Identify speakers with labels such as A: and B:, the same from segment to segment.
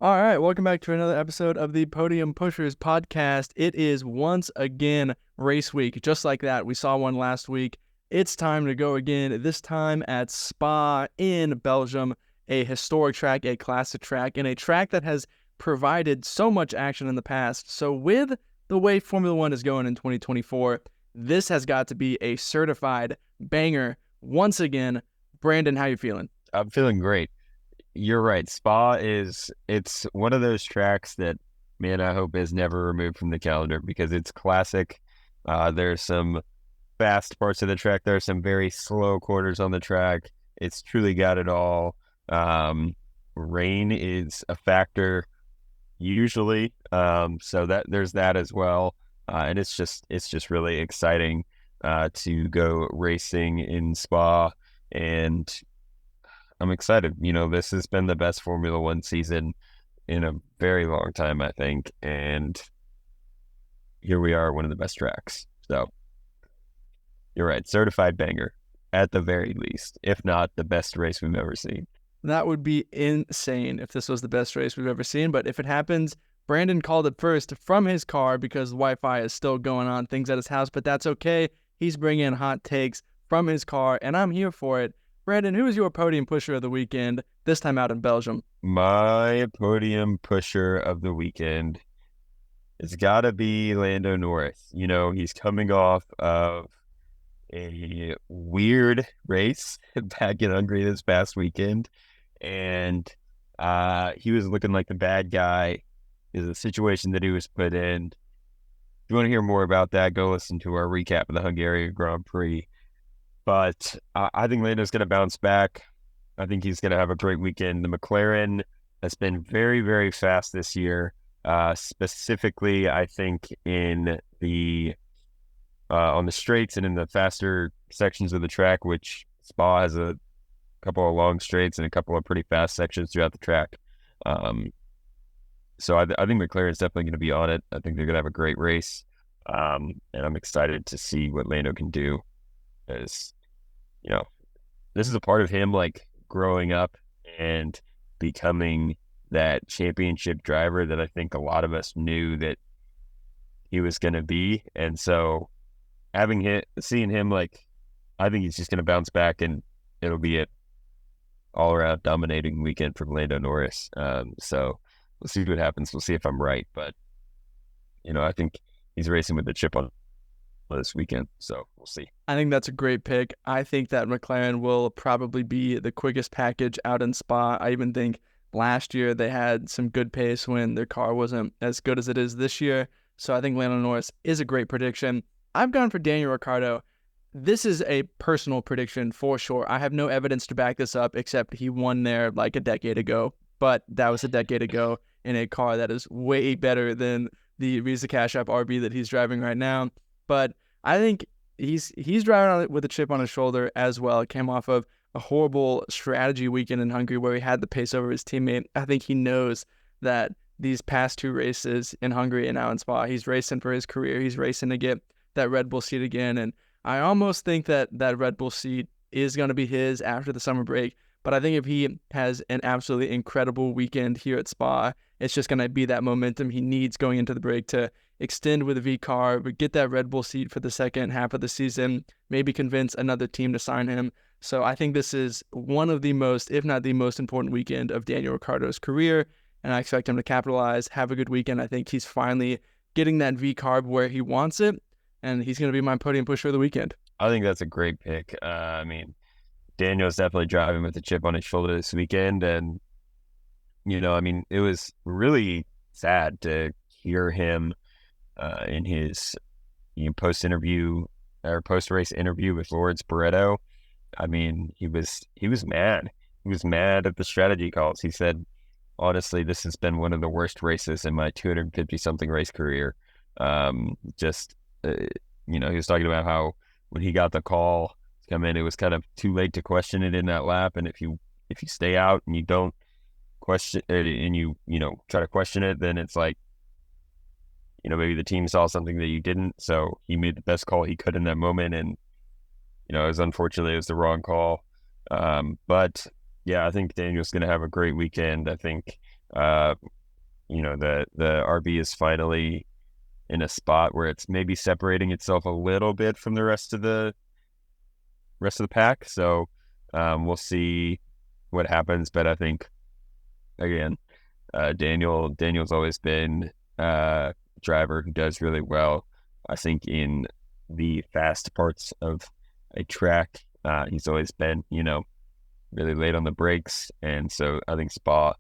A: All right, welcome back to another episode of the Podium Pushers podcast. It is once again race week. Just like that, we saw one last week. It's time to go again, this time at Spa in Belgium, a historic track, a classic track, and a track that has provided so much action in the past. So with the way Formula One is going in 2024, this has got to be a certified banger once again. Brandon, how you feeling?
B: I'm feeling great. You're right. It's one of those tracks that, man, I hope is never removed from the calendar because it's classic. There's some fast parts of the track. There's some very slow quarters on the track. It's truly got it all. Rain is a factor usually. So that there's that as well. And it's just really exciting to go racing in Spa, and I'm excited. This has been the best Formula One season in a very long time, I think. And here we are, one of the best tracks. So you're right. Certified banger at the very least, if not the best race we've ever seen.
A: That would be insane if this was the best race we've ever seen. But if it happens, Brandon called it first from his car because Wi-Fi is still going on, things at his house, but that's okay. He's bringing in hot takes from his car, and I'm here for it. Brandon, who is your podium pusher of the weekend, this time out in Belgium?
B: My podium pusher of the weekend, it's got to be Lando Norris. He's coming off of a weird race back in Hungary this past weekend, and he was looking like the bad guy. Is a situation that he was put in. If you want to hear more about that, go listen to our recap of the Hungarian Grand Prix. But I think Lando's going to bounce back. I think he's going to have a great weekend. The McLaren has been very, very fast this year. Specifically, I think in the on the straights and in the faster sections of the track, which Spa has a couple of long straights and a couple of pretty fast sections throughout the track. So I think McLaren's definitely going to be on it. I think they're going to have a great race. And I'm excited to see what Lando can do. As this is a part of him like growing up and becoming that championship driver that I think a lot of us knew that he was going to be. And so seeing him, like, I think he's just going to bounce back and it'll be an all around dominating weekend from Lando Norris. So we'll see what happens. We'll see if I'm right, but I think he's racing with the chip on this weekend, so we'll see.
A: I think that's a great pick. I think that McLaren will probably be the quickest package out in Spa. I even think last year they had some good pace when their car wasn't as good as it is this year. So I think Lando Norris is a great prediction. I've gone for Daniel Ricciardo. This is a personal prediction for sure. I have no evidence to back this up except he won there like a decade ago, but that was a decade ago in a car that is way better than the Visa Cash App RB that he's driving right now. But I think he's driving on it with a chip on his shoulder as well. Came off of a horrible strategy weekend in Hungary where he had the pace over his teammate. I think he knows that these past two races in Hungary and now in Spa, he's racing for his career. He's racing to get that Red Bull seat again. And I almost think that Red Bull seat is going to be his after the summer break. But I think if he has an absolutely incredible weekend here at Spa, it's just going to be that momentum he needs going into the break to extend with a V car, but get that Red Bull seat for the second half of the season, maybe convince another team to sign him. So I think this is one of the most, if not the most important weekend of Daniel Ricciardo's career, and I expect him to capitalize, have a good weekend. I think he's finally getting that V carb where he wants it, and he's going to be my podium pusher of the weekend.
B: I think that's a great pick. Daniel's definitely driving with a chip on his shoulder this weekend, and it was really sad to hear him in his post-interview or post-race interview with Lawrence Barretto. He was mad. He was mad at the strategy calls. He said, honestly, this has been one of the worst races in my 250-something race career. He was talking about how when he got the call to come in, it was kind of too late to question it in that lap. And if you stay out and you don't question it and you try to question it, then it's like, maybe the team saw something that you didn't. So he made the best call he could in that moment. And, unfortunately, it was the wrong call. But yeah, I think Daniel's going to have a great weekend. I think Uh, the RB is finally in a spot where it's maybe separating itself a little bit from the rest of the pack. So we'll see what happens. But I think again, Daniel's always been a driver who does really well. I think in the fast parts of a track, he's always been, really late on the brakes. And so I think Spa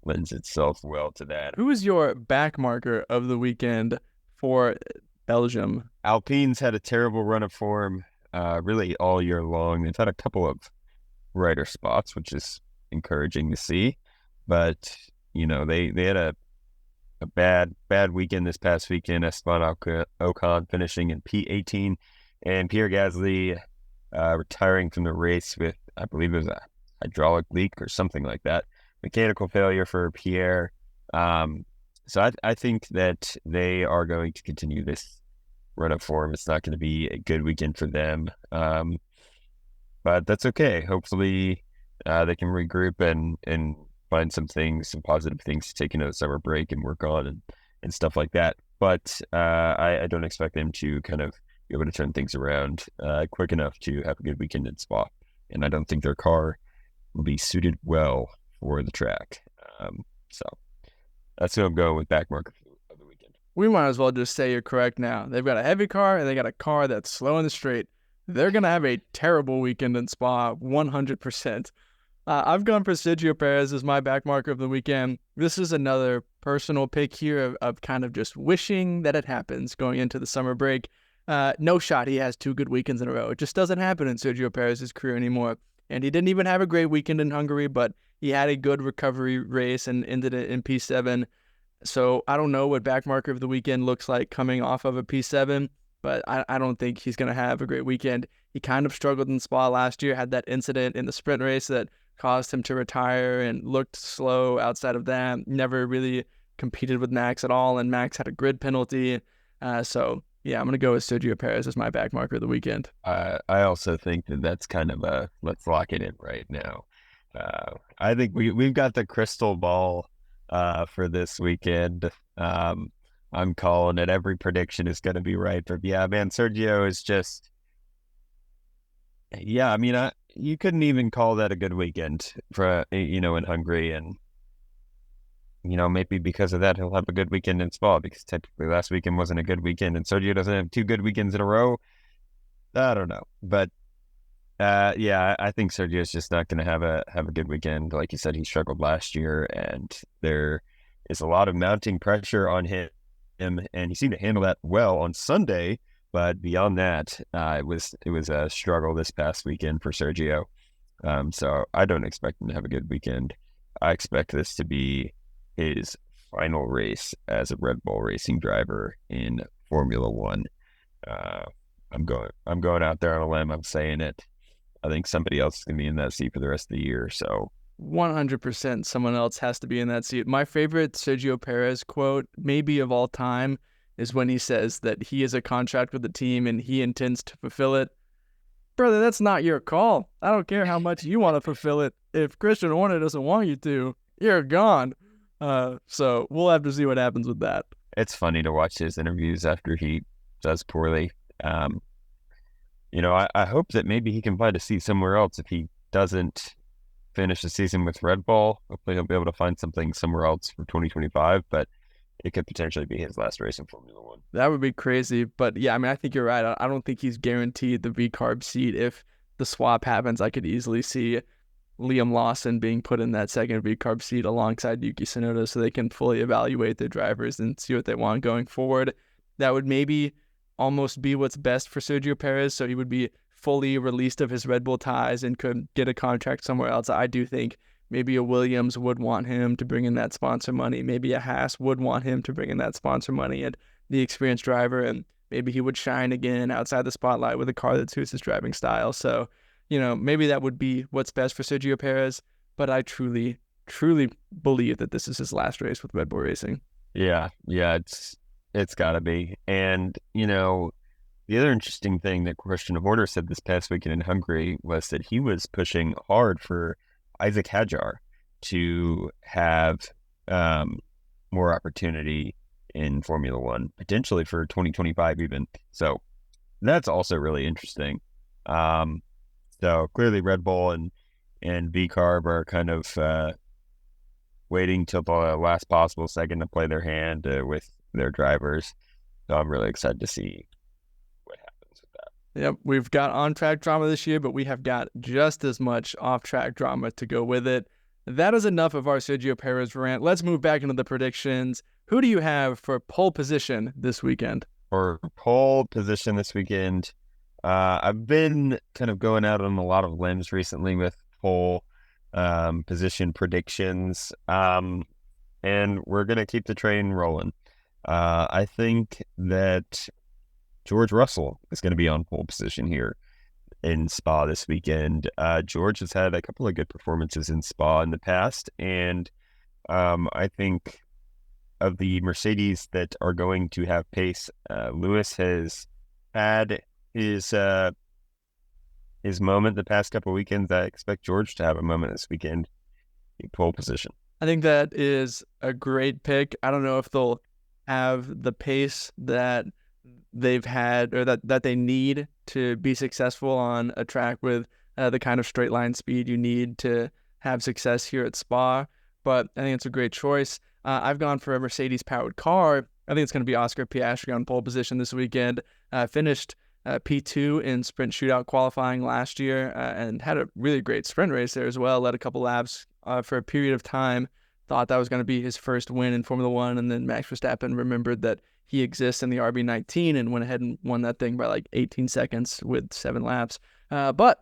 B: lends itself well to that.
A: Who is your backmarker of the weekend for Belgium?
B: Alpine's had a terrible run of form really all year long. They've had a couple of brighter spots, which is encouraging to see. But, they had a bad weekend this past weekend. Esteban Ocon finishing in P18 and Pierre Gasly retiring from the race with, I believe it was a hydraulic leak or something like that. Mechanical failure for Pierre. So I think that they are going to continue this run of form. It's not going to be a good weekend for them. But that's okay. Hopefully they can regroup and find some positive things to take into the summer break and work on and stuff like that. But I don't expect them to kind of be able to turn things around quick enough to have a good weekend in Spa. And I don't think their car will be suited well for the track. So that's who I'm going with backmarker of the weekend.
A: We might as well just say you're correct now. They've got a heavy car and they got a car that's slow in the straight. They're going to have a terrible weekend in Spa, 100%. I've gone for Sergio Perez as my backmarker of the weekend. This is another personal pick here of kind of just wishing that it happens going into the summer break. No shot he has 2 good weekends in a row. It just doesn't happen in Sergio Perez's career anymore. And he didn't even have a great weekend in Hungary, but he had a good recovery race and ended it in P7. So I don't know what backmarker of the weekend looks like coming off of a P7, but I don't think he's going to have a great weekend. He kind of struggled in Spa last year, had that incident in the sprint race that caused him to retire and looked slow outside of that. Never really competed with Max at all, and Max had a grid penalty. So yeah, I'm going to go with Sergio Perez as my backmarker of the weekend.
B: I also think that's kind of a let's lock it in right now. I think we've got the crystal ball for this weekend. I'm calling it. Every prediction is going to be right. But yeah, man, Sergio is just, yeah, I mean, you couldn't even call that a good weekend for, in Hungary. And, maybe because of that, he'll have a good weekend in Spa because technically last weekend wasn't a good weekend. And Sergio doesn't have 2 good weekends in a row. I don't know. But yeah, I think Sergio is just not going to have a good weekend. Like you said, he struggled last year, and there is a lot of mounting pressure on him, and he seemed to handle that well on Sunday. But beyond that, it was a struggle this past weekend for Sergio. So I don't expect him to have a good weekend. I expect this to be his final race as a Red Bull Racing driver in Formula One. I'm going out there on a limb. I'm saying it. I think somebody else is going to be in that seat for the rest of the year. So
A: 100% someone else has to be in that seat. My favorite Sergio Perez quote, maybe of all time, is when he says that he has a contract with the team and he intends to fulfill it. Brother, that's not your call. I don't care how much you want to fulfill it. If Christian Horner doesn't want you to, you're gone. So we'll have to see what happens with that.
B: It's funny to watch his interviews after he does poorly. I hope that maybe he can find a seat somewhere else if he doesn't finish the season with Red Bull. Hopefully he'll be able to find something somewhere else for 2025, but it could potentially be his last race in Formula One.
A: That would be crazy. But yeah, I mean, I think you're right. I don't think he's guaranteed the V-carb seat. If the swap happens, I could easily see Liam Lawson being put in that second V-carb seat alongside Yuki Tsunoda so they can fully evaluate their drivers and see what they want going forward. That would maybe almost be what's best for Sergio Perez, so he would be fully released of his Red Bull ties and could get a contract somewhere else. I do think maybe a Williams would want him to bring in that sponsor money. Maybe a Haas would want him to bring in that sponsor money and the experienced driver, and maybe he would shine again outside the spotlight with a car that suits his driving style. So, maybe that would be what's best for Sergio Perez, but I truly, truly believe that this is his last race with Red Bull Racing.
B: Yeah, it's got to be. And, the other interesting thing that Christian Horner said this past weekend in Hungary was that he was pushing hard for Isaac Hadjar to have more opportunity in Formula One, potentially for 2025 even. So that's also really interesting. So clearly Red Bull and VCarb are kind of waiting till the last possible second to play their hand with their drivers. So I'm really excited to see what happens with that.
A: Yep, we've got on-track drama this year, but we have got just as much off-track drama to go with it. That is enough of our Sergio Perez rant. Let's move back into the predictions. Who do you have for pole position this weekend?
B: For pole position this weekend, I've been kind of going out on a lot of limbs recently with pole position predictions, and we're going to keep the train rolling. I think that George Russell is going to be on pole position here in Spa this weekend. George has had a couple of good performances in Spa in the past, and I think of the Mercedes that are going to have pace, Lewis has had his moment the past couple of weekends. I expect George to have a moment this weekend in pole position.
A: I think that is a great pick. I don't know if they'll have the pace that they've had or that they need to be successful on a track with the kind of straight line speed you need to have success here at Spa, but I think it's a great choice. I've gone for a Mercedes powered car. I think it's going to be Oscar Piastri on pole position this weekend. Finished P2 in sprint shootout qualifying last year and had a really great sprint race there as well. Led a couple laps for a period of time. Thought that was going to be his first win in Formula One, and then Max Verstappen remembered that he exists in the RB19 and went ahead and won that thing by like 18 seconds with 7 laps. But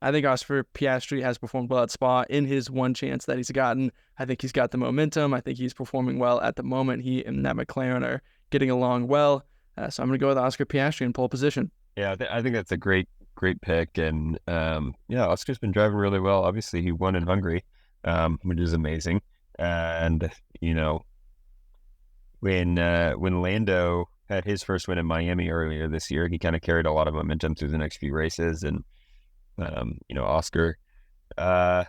A: I think Oscar Piastri has performed well at Spa in his one chance that he's gotten. I think he's got the momentum. I think he's performing well at the moment. He and that McLaren are getting along well. So I'm going to go with Oscar Piastri in pole position.
B: Yeah, I think that's a great pick. And Oscar's been driving really well. Obviously, he won in Hungary, which is amazing. And, when Lando had his first win in Miami earlier this year, he kind of carried a lot of momentum through the next few races. And, Oscar kind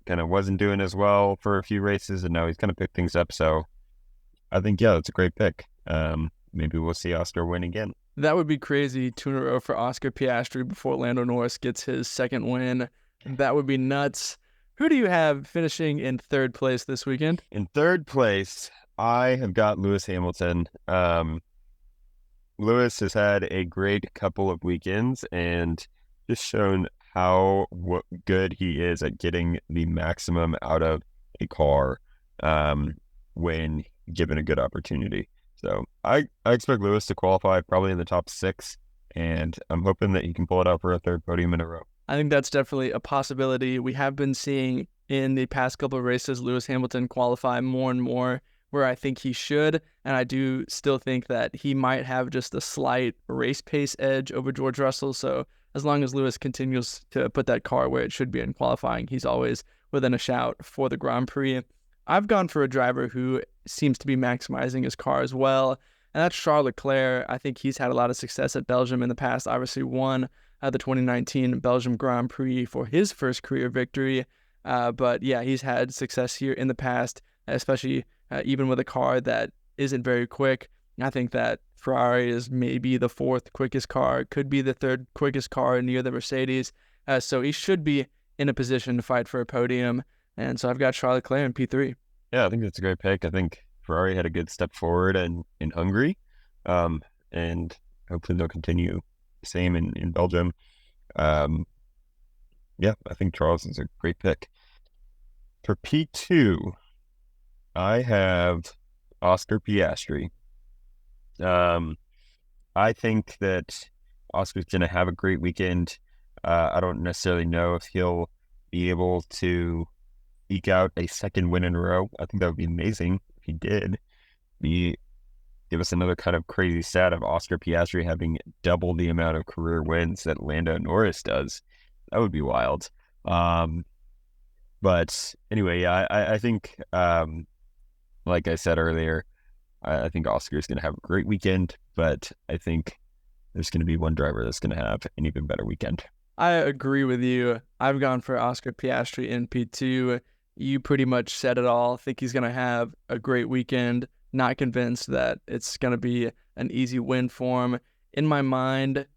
B: of wasn't doing as well for a few races, and now he's kind of picked things up. So I think, that's a great pick. Maybe we'll see Oscar win again.
A: That would be crazy. 2 in a row for Oscar Piastri before Lando Norris gets his second win. That would be nuts. Who do you have finishing in third place this weekend?
B: In third place, I have got Lewis Hamilton. Lewis has had a great couple of weekends and just shown how good he is at getting the maximum out of a car when given a good opportunity. So I expect Lewis to qualify probably in the top 6, and I'm hoping that he can pull it out for a third podium in a row.
A: I think that's definitely a possibility. We have been seeing in the past couple of races Lewis Hamilton qualify more and more where I think he should, and I do still think that he might have just a slight race pace edge over George Russell. So as long as Lewis continues to put that car where it should be in qualifying, he's always within a shout for the Grand Prix. I've gone for a driver who seems to be maximizing his car as well, and that's Charles Leclerc. I think he's had a lot of success at Belgium in the past, obviously won the 2019 Belgian Grand Prix for his first career victory. But yeah, he's had success here in the past, especially even with a car that isn't very quick. I think that Ferrari is maybe the 4th quickest car, could be the 3rd quickest car near the Mercedes. So he should be in a position to fight for a podium. And so I've got Charles Leclerc in P3.
B: Yeah, I think that's a great pick. I think Ferrari had a good step forward in Hungary. And hopefully they'll continue the same in Belgium. I think Charles is a great pick. For P2, I have Oscar Piastri. I think that Oscar's going to have a great weekend. I don't necessarily know if he'll be able to eke out a second win in a row. I think that would be amazing if he did. Give us another kind of crazy stat of Oscar Piastri having double the amount of career wins that Lando Norris does. That would be wild. But anyway, I think, like I said earlier, I think Oscar is going to have a great weekend, but I think there's going to be one driver that's going to have an even better weekend.
A: I agree with you. I've gone for Oscar Piastri in P2. you pretty much said it all. I think he's going to have a great weekend. Not convinced that it's going to be an easy win for him. In my mind,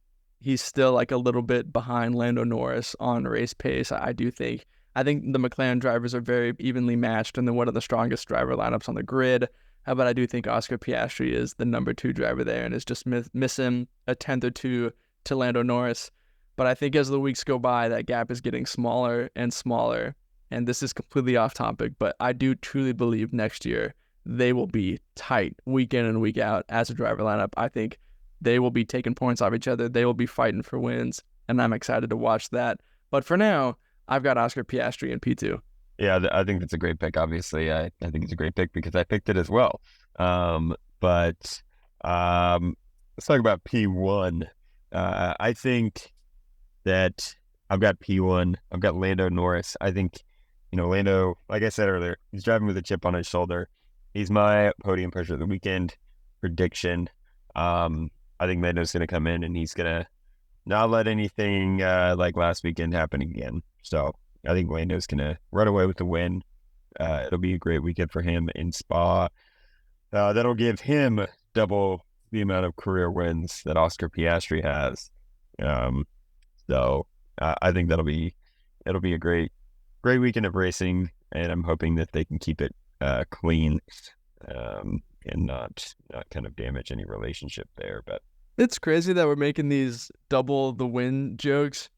A: he's still like a little bit behind Lando Norris on race pace. I do think. I think the McLaren drivers are very evenly matched and they're one of the strongest driver lineups on the grid. But I do think Oscar Piastri is the number 2 driver there and is just missing a tenth or two to Lando Norris. But I think as the weeks go by, that gap is getting smaller and smaller. And this is completely off topic, but I do truly believe next year they will be tight week in and week out as a driver lineup. I think they will be taking points off each other. They will be fighting for wins, and I'm excited to watch that. But for now, I've got Oscar Piastri in P2.
B: Yeah, I think that's a great pick. Obviously, I think it's a great pick because I picked it as well. But let's talk about P1. I think that I've got P1. I've got Lando Norris. I think, Lando, like I said earlier, he's driving with a chip on his shoulder. He's my podium pusher of the weekend prediction. I think Lando's going to come in and he's going to not let anything like last weekend happen again. So I think Lando's going to run away with the win. It'll be a great weekend for him in Spa. That'll give him double the amount of career wins that Oscar Piastri has. So I think it'll be a great weekend of racing, and I'm hoping that they can keep it clean and not kind of damage any relationship there. But
A: it's crazy that we're making these double the win jokes.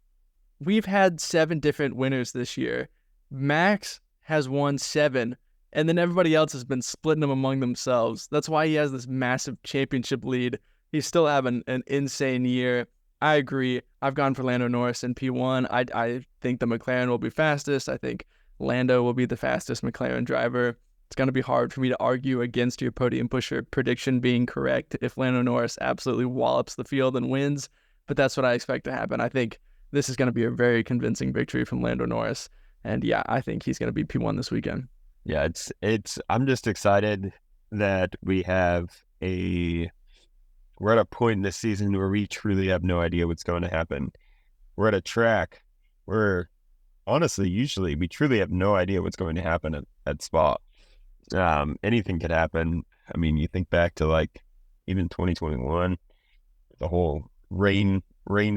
A: We've had 7 different winners this year. Max has won 7, and then everybody else has been splitting them among themselves. That's why he has this massive championship lead. He's still having an insane year. I agree. I've gone for Lando Norris in P1. I think the McLaren will be fastest. I think Lando will be the fastest McLaren driver. It's going to be hard for me to argue against your podium pusher prediction being correct if Lando Norris absolutely wallops the field and wins, but that's what I expect to happen. I think this is going to be a very convincing victory from Lando Norris, and yeah, I think he's going to be P1 this weekend.
B: Yeah, I'm just excited that we're at a point in this season where we truly have no idea what's going to happen. We're at a track where, honestly, usually we truly have no idea what's going to happen at Spa. Anything could happen. I mean, you think back to like even 2021, the whole rain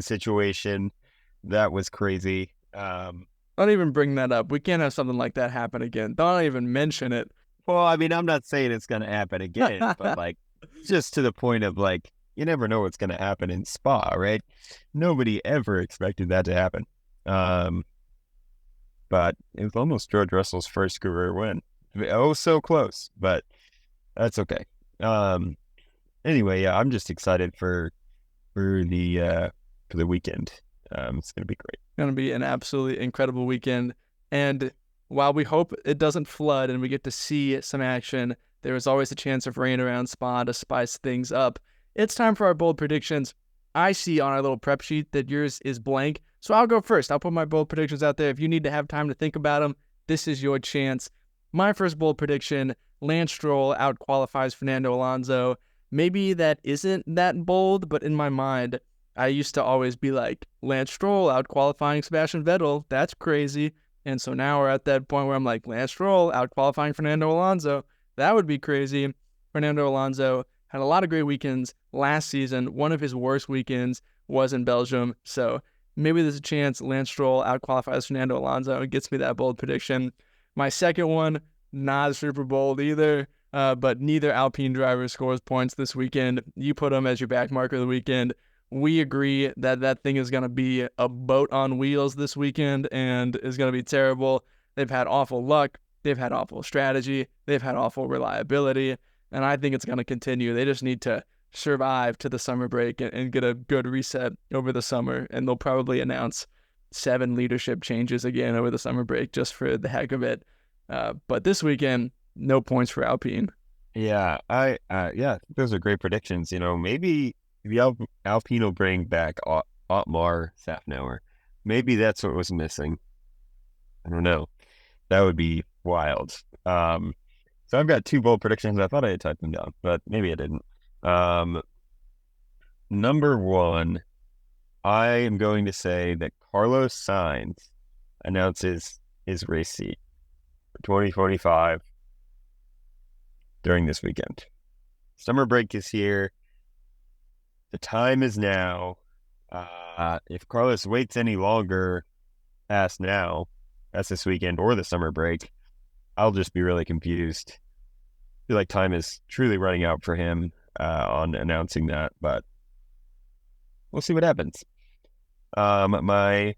B: situation, that was crazy.
A: Don't even bring that up. We can't have something like that happen again. Don't even mention it.
B: Well, I mean, I'm not saying it's going to happen again, but like just to the point of like, you never know what's going to happen in Spa, right? Nobody ever expected that to happen. But it was almost George Russell's first career win. Oh, so close, but that's okay. Anyway, yeah, I'm just excited for the weekend. It's going to be great.
A: Going to be an absolutely incredible weekend. And while we hope it doesn't flood and we get to see some action, there is always a chance of rain around Spa to spice things up. It's time for our bold predictions. I see on our little prep sheet that yours is blank, so I'll go first. I'll put my bold predictions out there. If you need to have time to think about them, this is your chance. My first bold prediction, Lance Stroll outqualifies Fernando Alonso. Maybe that isn't that bold, but in my mind, I used to always be like, Lance Stroll outqualifying Sebastian Vettel. That's crazy. And so now we're at that point where I'm like, Lance Stroll outqualifying Fernando Alonso. That would be crazy. Fernando Alonso had a lot of great weekends last season. One of his worst weekends was in Belgium. So maybe there's a chance Lance Stroll outqualifies Fernando Alonso and gets me that bold prediction. My second one, not super bold either, but neither Alpine driver scores points this weekend. You put them as your back marker of the weekend. We agree that that thing is going to be a boat on wheels this weekend and is going to be terrible. They've had awful luck. They've had awful strategy. They've had awful reliability. And I think it's going to continue. They just need to survive to the summer break and get a good reset over the summer. And they'll probably announce 7 leadership changes again over the summer break just for the heck of it. But this weekend, no points for Alpine.
B: Yeah, those are great predictions. Maybe Alpine will bring back Otmar Safnauer. Maybe that's what was missing. I don't know. That would be wild. So I've got 2 bold predictions. I thought I had typed them down, but maybe I didn't. Number 1, I am going to say that Carlos Sainz announces his race seat for 2025 during this weekend. Summer break is here. The time is now. If Carlos waits any longer past now, that's this weekend or the summer break, I'll just be really confused. I feel like time is truly running out for him on announcing that, but we'll see what happens. My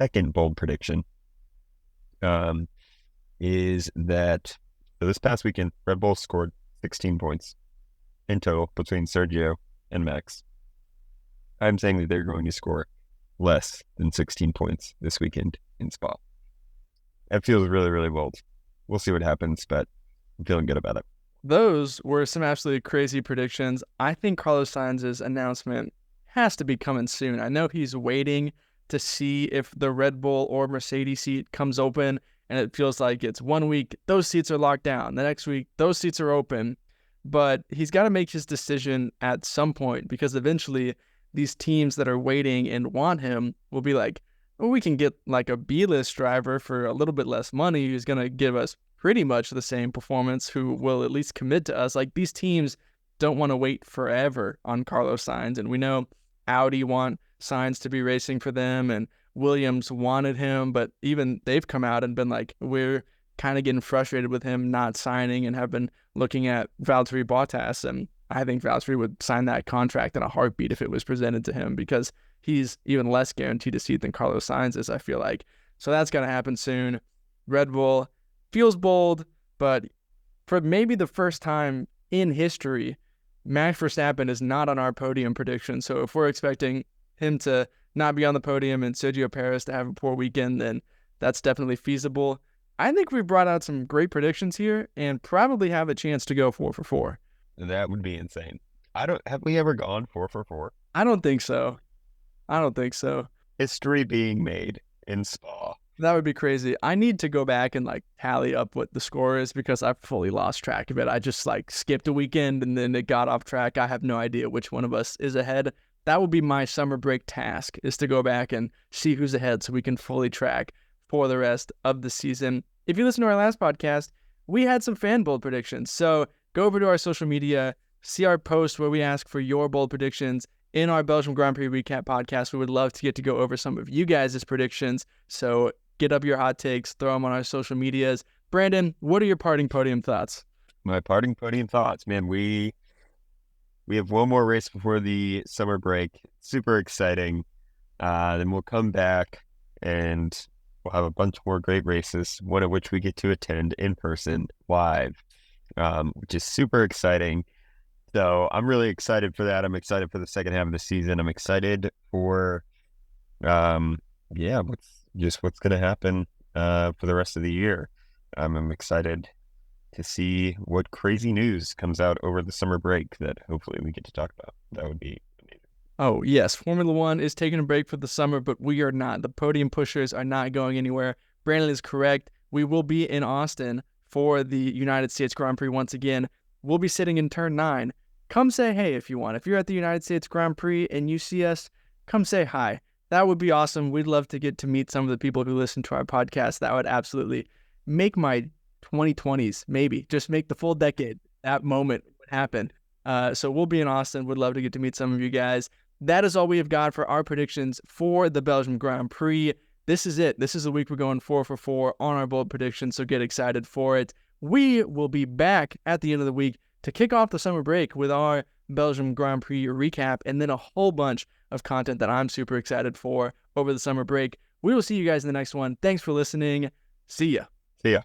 B: second bold prediction is that this past weekend, Red Bull scored 16 points in total between Sergio and Max. I'm saying that they're going to score less than 16 points this weekend in Spa. That feels really, really bold. We'll see what happens, but I'm feeling good about it.
A: Those were some absolutely crazy predictions. I think Carlos Sainz's announcement has to be coming soon. I know he's waiting to see if the Red Bull or Mercedes seat comes open, and it feels like it's 1 week, those seats are locked down. The next week, those seats are open. But he's got to make his decision at some point, because eventually these teams that are waiting and want him will be like, well, we can get like a B-list driver for a little bit less money who's going to give us pretty much the same performance, who will at least commit to us. Like, these teams don't want to wait forever on Carlos Sainz. And we know Audi want Sainz to be racing for them, and Williams wanted him, but even they've come out and been like, we're kind of getting frustrated with him not signing, and have been looking at Valtteri Bottas. And I think Valtteri would sign that contract in a heartbeat if it was presented to him, because he's even less guaranteed a seat than Carlos Sainz is, I feel like. So that's going to happen soon. Red Bull feels bold, but for maybe the first time in history, Max Verstappen is not on our podium prediction. So if we're expecting him to not be on the podium and Sergio Perez to have a poor weekend, then that's definitely feasible. I think we brought out some great predictions here and probably have a chance to go 4 for 4.
B: That would be insane. Have we ever gone 4 for 4?
A: I don't think so.
B: History being made in Spa.
A: That would be crazy. I need to go back and like tally up what the score is, because I've fully lost track of it. I just like skipped a weekend and then it got off track. I have no idea which one of us is ahead. That would be my summer break task, is to go back and see who's ahead so we can fully track for the rest of the season. If you listen to our last podcast, we had some fan bold predictions. So go over to our social media, see our post where we ask for your bold predictions in our Belgian Grand Prix recap podcast. We would love to get to go over some of you guys' predictions. So get up your hot takes, throw them on our social medias. Brandon, what are your parting podium thoughts?
B: My parting podium thoughts, man, we have one more race before the summer break. Super exciting. Then we'll come back and we'll have a bunch more great races, one of which we get to attend in person live, which is super exciting. So I'm really excited for that. I'm excited for the second half of the season. I'm excited for, what's going to happen for the rest of the year. I'm excited to see what crazy news comes out over the summer break that hopefully we get to talk about. That would be amazing.
A: Oh, yes. Formula One is taking a break for the summer, but we are not. The Podium Pushers are not going anywhere. Brandon is correct. We will be in Austin for the United States Grand Prix once again. We'll be sitting in turn 9. Come say hey if you want. If you're at the United States Grand Prix and you see us, come say hi. That would be awesome. We'd love to get to meet some of the people who listen to our podcast. That would absolutely make my 2020s, maybe. Just make the full decade. That moment would happen. So we'll be in Austin. Would love to get to meet some of you guys. That is all we have got for our predictions for the Belgian Grand Prix. This is it. This is the week we're going 4 for 4 on our bold predictions, so get excited for it. We will be back at the end of the week to kick off the summer break with our Belgian Grand Prix recap, and then a whole bunch of content that I'm super excited for over the summer break. We will see you guys in the next one. Thanks for listening. See ya.
B: See ya.